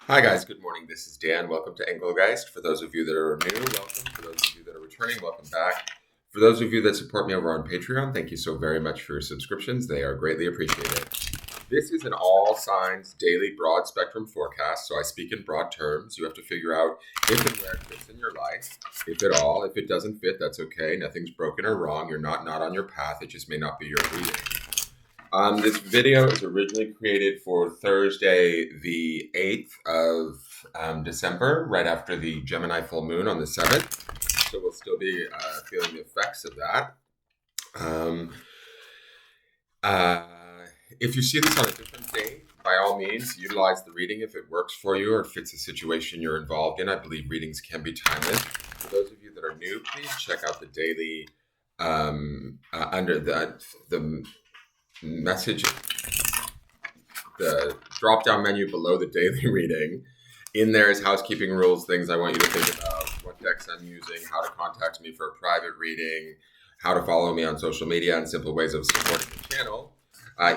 Hi guys, good morning. This is Dan. Welcome to Engelgeist. For those of you that are new, welcome. For those of you that are returning, welcome back. For those of you that support me over on Patreon, thank you so very much for your subscriptions. They are greatly appreciated. This is an all signs daily broad spectrum forecast, so I speak in broad terms. You have to figure out if and where it fits in your life, if at all. If it doesn't fit, that's okay. Nothing's broken or wrong. You're not on your path. It just may not be your reading. This video is originally created for Thursday, the 8th of December, right after the Gemini full moon on the 7th. So we'll still be feeling the effects of that. If you see this on a different day, by all means, utilize the reading if it works for you or fits a situation you're involved in. I believe readings can be timeless. For those of you that are new, please check out the daily under the message, the drop down menu below the daily reading. In there is housekeeping rules, things I want you to think about, what decks I'm using, how to contact me for a private reading, how to follow me on social media, and simple ways of supporting the channel.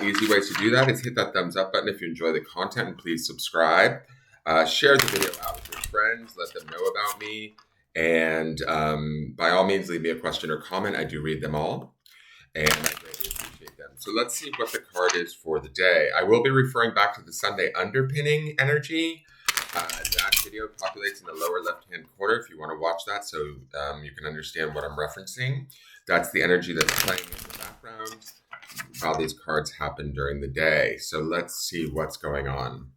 Easy ways to do that is hit that thumbs up button if you enjoy the content, and please subscribe. Share the video out with your friends, let them know about me, and by all means leave me a question or comment. I do read them all, and I greatly appreciate them. So let's see what the card is for the day. I will be referring back to the Sunday underpinning energy. That video populates in the lower left-hand corner if you want to watch that, so you can understand what I'm referencing. That's the energy that's playing in the background, how these cards happen during the day. So let's see what's going on.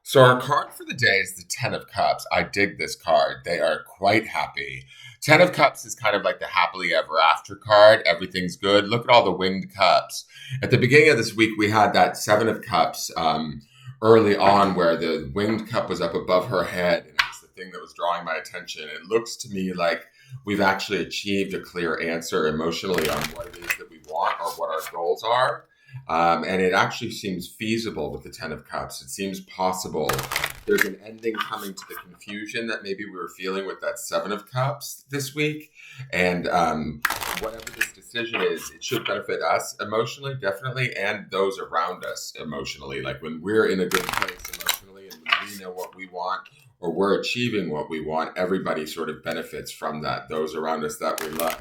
So our card for the day is the Ten of Cups. I dig this card. They are quite happy. Ten of Cups is kind of like the happily ever after card. Everything's good. Look at all the winged cups. At the beginning of this week, we had that Seven of Cups early on where the winged cup was up above her head, and it was the thing that was drawing my attention. It looks to me like we've actually achieved a clear answer emotionally on what it is that we want or what our goals are. And it actually seems feasible with the Ten of Cups. It seems possible. There's an ending coming to the confusion that maybe we were feeling with that Seven of Cups this week. And whatever this decision is, it should benefit us emotionally, definitely, and those around us emotionally. Like when we're in a good place emotionally and when we know what we want or we're achieving what we want, everybody sort of benefits from that, those around us that we love.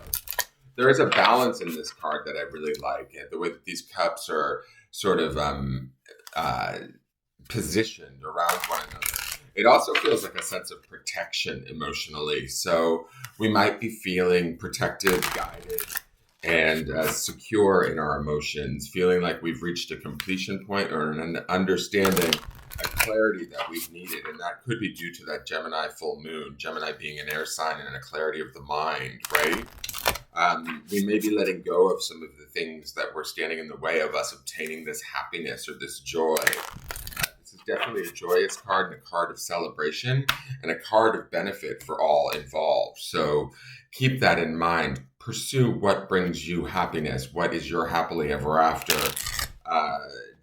There is a balance in this card that I really like, and the way that these cups are sort of positioned around one another. It also feels like a sense of protection emotionally. So we might be feeling protected, guided, and secure in our emotions, feeling like we've reached a completion point or an understanding, a clarity that we've needed. And that could be due to that Gemini full moon, Gemini being an air sign and a clarity of the mind, right? We may be letting go of some of the things that were standing in the way of us obtaining this happiness or this joy. This is definitely a joyous card and a card of celebration and a card of benefit for all involved. So keep that in mind. Pursue what brings you happiness. What is your happily ever after?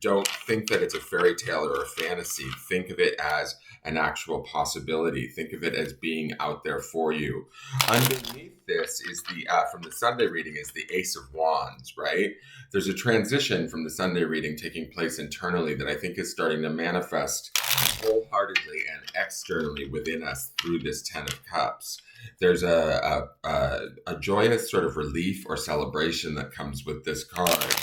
Don't think that it's a fairy tale or a fantasy. Think of it as an actual possibility. Think of it as being out there for you. Underneath this is the, from the Sunday reading, is the Ace of Wands, right? There's a transition from the Sunday reading taking place internally that I think is starting to manifest wholeheartedly and externally within us through this Ten of Cups. There's a joyous sort of relief or celebration that comes with this card.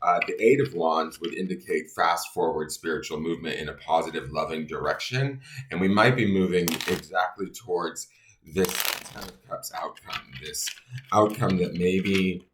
The Eight of Wands would indicate fast forward spiritual movement in a positive, loving direction. And we might be moving exactly towards this Ten of Cups outcome, this outcome that maybe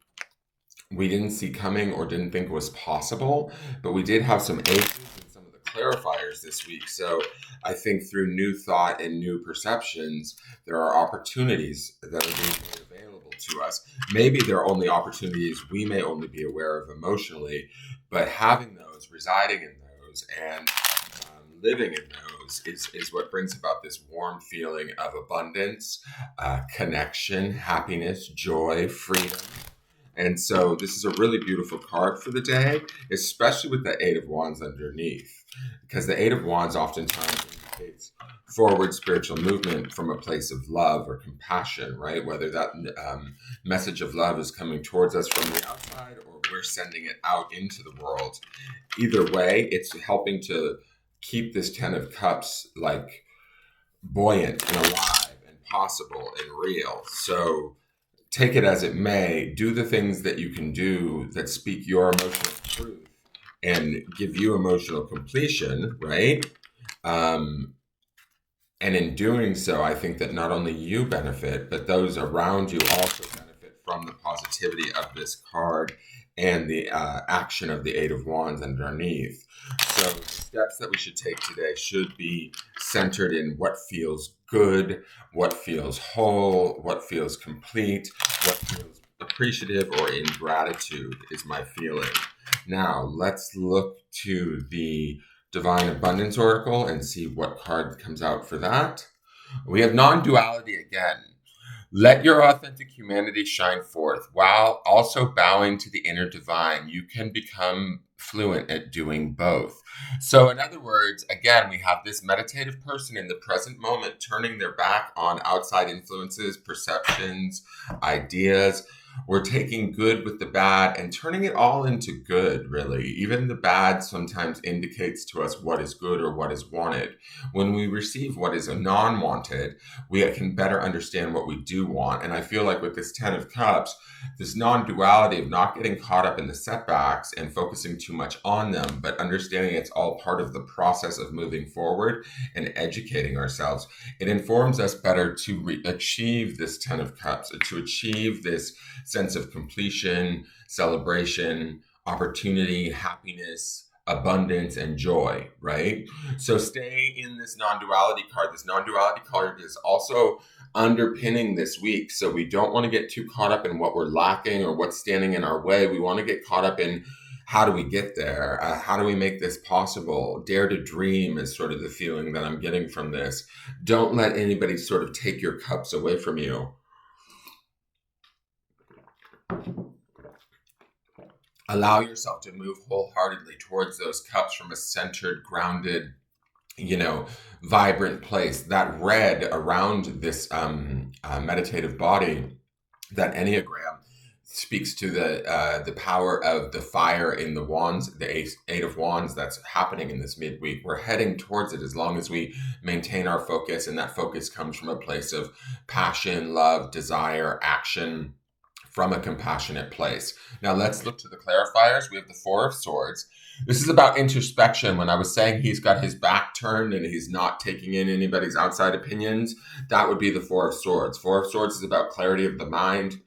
we didn't see coming or didn't think was possible, but we did have some aces and some of the clarifiers this week. So I think through new thought and new perceptions, there are opportunities that are being made available to us. Maybe there are only opportunities we may only be aware of emotionally, but having those, residing in those, and living in those is what brings about this warm feeling of abundance, connection, happiness, joy, freedom. And so this is a really beautiful card for the day, especially with the Eight of Wands underneath, because the Eight of Wands oftentimes indicates forward spiritual movement from a place of love or compassion, right? Whether that message of love is coming towards us from the outside or we're sending it out into the world. Either way, it's helping to keep this Ten of Cups like buoyant and alive and possible and real. So take it as it may, do the things that you can do that speak your emotional truth and give you emotional completion, right? And in doing so, I think that not only you benefit, but those around you also benefit from the positivity of this card and the action of the Eight of Wands underneath. So the steps that we should take today should be centered in what feels good, what feels whole, what feels complete, what feels appreciative or in gratitude is my feeling. Now, let's look to the Divine Abundance Oracle and see what card comes out for that. We have non-duality again. Let your authentic humanity shine forth while also bowing to the inner divine. You can become fluent at doing both. So in other words, again, we have this meditative person in the present moment turning their back on outside influences, perceptions, ideas. We're taking good with the bad and turning it all into good, really. Even the bad sometimes indicates to us what is good or what is wanted. When we receive what is non-wanted, we can better understand what we do want. And I feel like with this Ten of Cups, this non-duality of not getting caught up in the setbacks and focusing too much on them, but understanding it's all part of the process of moving forward and educating ourselves. It informs us better to achieve this Ten of Cups, to achieve this sense of completion, celebration, opportunity, happiness, abundance, and joy, right? So stay in this non-duality card. This non-duality card is also underpinning this week. So we don't want to get too caught up in what we're lacking or what's standing in our way. We want to get caught up in how do we get there? How do we make this possible? Dare to dream is sort of the feeling that I'm getting from this. Don't let anybody sort of take your cups away from you. Allow yourself to move wholeheartedly towards those cups from a centered, grounded, vibrant place. That red around this meditative body, that Enneagram, speaks to the power of the fire in the wands, the Eight of Wands that's happening in this midweek. We're heading towards it as long as we maintain our focus, and that focus comes from a place of passion, love, desire, action, from a compassionate place. Now let's look to the clarifiers. We have the Four of Swords. This is about introspection. When I was saying he's got his back turned and he's not taking in anybody's outside opinions, that would be the Four of Swords. Four of Swords is about clarity of the mind,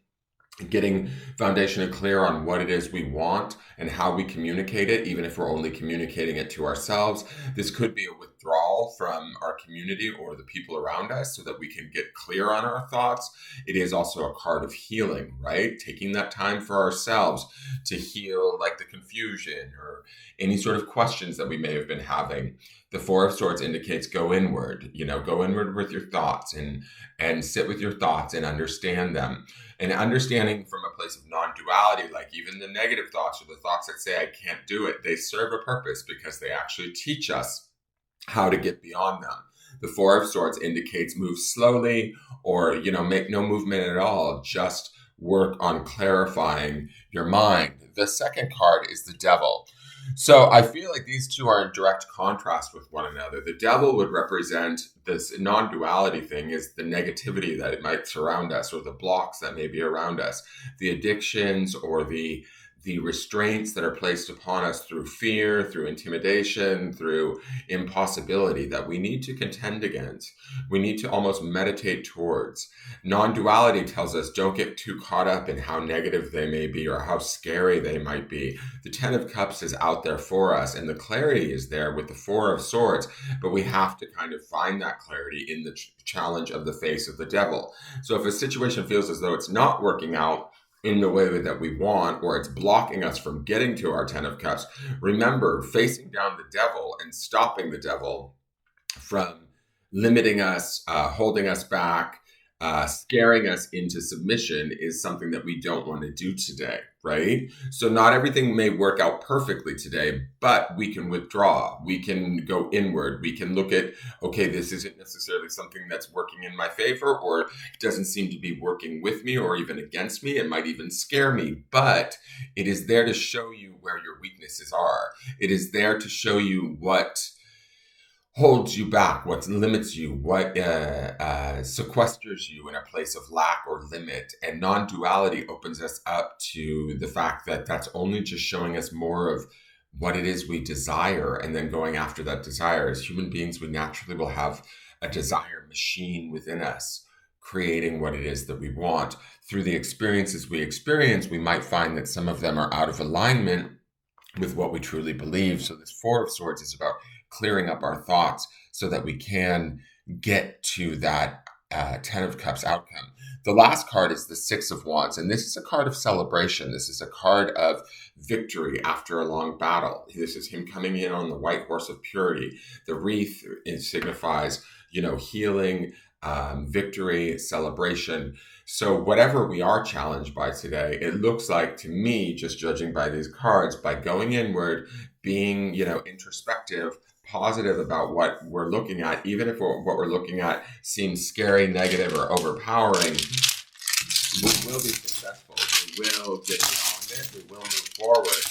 getting foundationally clear on what it is we want and how we communicate it, even if we're only communicating it to ourselves. This could be a withdrawal from our community or the people around us so that we can get clear on our thoughts. It is also a card of healing, right? Taking that time for ourselves to heal, like the confusion or any sort of questions that we may have been having. The Four of Swords indicates go inward, go inward with your thoughts and sit with your thoughts and understand them. And understanding from a place of non-duality, like even the negative thoughts or the thoughts that say I can't do it, they serve a purpose because they actually teach us how to get beyond them. The Four of Swords indicates move slowly or, make no movement at all. Just work on clarifying your mind. The second card is the Devil. So I feel like these two are in direct contrast with one another. The Devil would represent this non-duality thing, is the negativity that it might surround us or the blocks that may be around us, the addictions or the restraints that are placed upon us through fear, through intimidation, through impossibility that we need to contend against. We need to almost meditate towards. Non-duality tells us don't get too caught up in how negative they may be or how scary they might be. The Ten of Cups is out there for us and the clarity is there with the Four of Swords, but we have to kind of find that clarity in the challenge of the face of the Devil. So if a situation feels as though it's not working out in the way that we want, or it's blocking us from getting to our Ten of Cups, remember, facing down the Devil and stopping the Devil from limiting us, holding us back, scaring us into submission is something that we don't want to do today, right? So not everything may work out perfectly today, but we can withdraw. We can go inward. We can look at, okay, this isn't necessarily something that's working in my favor, or doesn't seem to be working with me or even against me. It might even scare me, but it is there to show you where your weaknesses are. It is there to show you what holds you back, what limits you, what sequesters you in a place of lack or limit. And non-duality opens us up to the fact that that's only just showing us more of what it is we desire, and then going after that desire. As human beings, we naturally will have a desire machine within us, creating what it is that we want. Through the experiences we experience, we might find that some of them are out of alignment with what we truly believe. So this Four of Swords is about clearing up our thoughts so that we can get to that Ten of Cups outcome. The last card is the Six of Wands, and this is a card of celebration. This is a card of victory after a long battle. This is him coming in on the white horse of purity. The wreath, it signifies, healing, victory, celebration. So whatever we are challenged by today, it looks like to me, just judging by these cards, by going inward, being, introspective, positive about what we're looking at, even if what we're looking at seems scary, negative, or overpowering, we will be successful. We will get beyond it. We will move forward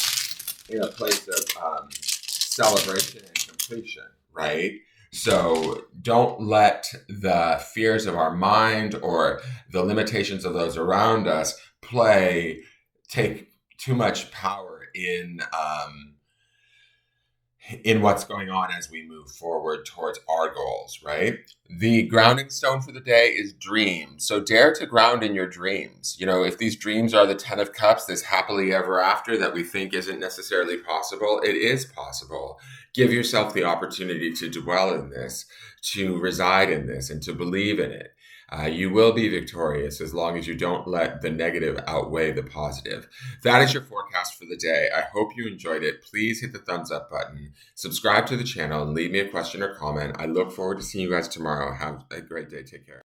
in a place of celebration and completion, right? So don't let the fears of our mind or the limitations of those around us take too much power in what's going on as we move forward towards our goals, right? The grounding stone for the day is dreams. So dare to ground in your dreams. If these dreams are the Ten of Cups, this happily ever after that we think isn't necessarily possible, it is possible. Give yourself the opportunity to dwell in this, to reside in this, and to believe in it. You will be victorious as long as you don't let the negative outweigh the positive. That is your forecast for the day. I hope you enjoyed it. Please hit the thumbs up button, subscribe to the channel, and leave me a question or comment. I look forward to seeing you guys tomorrow. Have a great day. Take care.